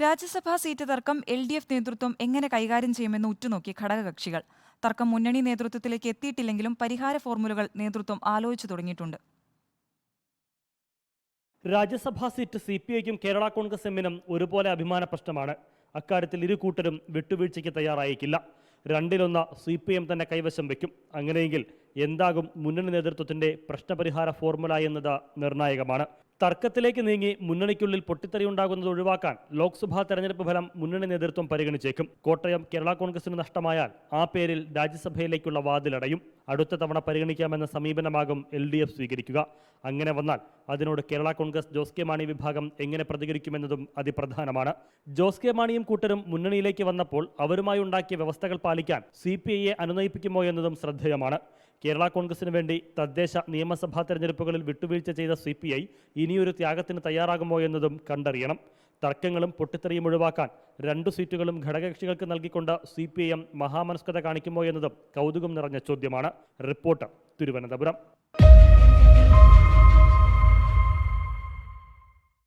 രാജ്യസഭാ seat തർക്കം LDF നേതൃത്വം എങ്ങനെ കൈകാര്യം ചെയ്യുമെന്ന് ഉറ്റുനോക്കി ഘടകകക്ഷികൾ. തർക്കം മുന്നണി നേതൃത്വത്തിലേക്ക് എത്തിയിട്ടില്ലെങ്കിലും പരിഹാര ഫോർമുലകൾ നേതൃത്വം ആലോചിച്ചു തുടങ്ങിയിട്ടുണ്ട്. രാജ്യസഭാ സീറ്റ് CPIക്കും കേരള കോൺഗ്രസ് എമ്മിനും ഒരുപോലെ അഭിമാന പ്രശ്നമാണ്. അക്കാര്യത്തിൽ ഇരു കൂട്ടരും വിട്ടുവീഴ്ചയ്ക്ക് തയ്യാറായേക്കില്ല. രണ്ടിലൊന്ന് CPM തന്നെ കൈവശം വയ്ക്കും. അങ്ങനെയെങ്കിൽ എന്താകും മുന്നണി നേതൃത്വത്തിന്റെ പ്രശ്നപരിഹാര ഫോർമുല എന്നത് നിർണായകമാണ്. തർക്കത്തിലേക്ക് നീങ്ങി മുന്നണിക്കുള്ളിൽ പൊട്ടിത്തെറിയുണ്ടാകുന്നത് ഒഴിവാക്കാൻ ലോക്സഭാ തെരഞ്ഞെടുപ്പ് ഫലം മുന്നണി നേതൃത്വം പരിഗണിച്ചേക്കും. കോട്ടയം കേരള കോൺഗ്രസിന് നഷ്ടമായാൽ ആ പേരിൽ രാജ്യസഭയിലേക്കുള്ള വാതിലടയും. അടുത്ത തവണ പരിഗണിക്കാമെന്ന സമീപനമാകും LDF സ്വീകരിക്കുക. അങ്ങനെ വന്നാൽ അതിനോട് കേരള കോൺഗ്രസ് ജോസ് കെ മാണി വിഭാഗം എങ്ങനെ പ്രതികരിക്കുമെന്നതും അതിപ്രധാനമാണ്. ജോസ് കെ മാണിയും കൂട്ടരും മുന്നണിയിലേക്ക് വന്നപ്പോൾ അവരുമായി ഉണ്ടാക്കിയ വ്യവസ്ഥകൾ പാലിക്കാൻ CPIയെ അനുനയിപ്പിക്കുമോ എന്നതും ശ്രദ്ധേയമാണ്. കേരള കോൺഗ്രസിന് വേണ്ടി തദ്ദേശ നിയമസഭാ തെരഞ്ഞെടുപ്പുകളിൽ വിട്ടുവീഴ്ച ചെയ്ത CPI ഇനിയൊരു ത്യാഗത്തിന് തയ്യാറാകുമോ എന്നതും കണ്ടറിയണം. തർക്കങ്ങളും പൊട്ടിത്തെറിയും ഒഴിവാക്കാൻ 2 സീറ്റുകളും ഘടകകക്ഷികൾക്ക് നൽകിക്കൊണ്ട് CPIM മഹാമനസ്കത കാണിക്കുമോ എന്നതും കൗതുകം നിറഞ്ഞ ചോദ്യമാണ്. റിപ്പോർട്ടർ, തിരുവനന്തപുരം.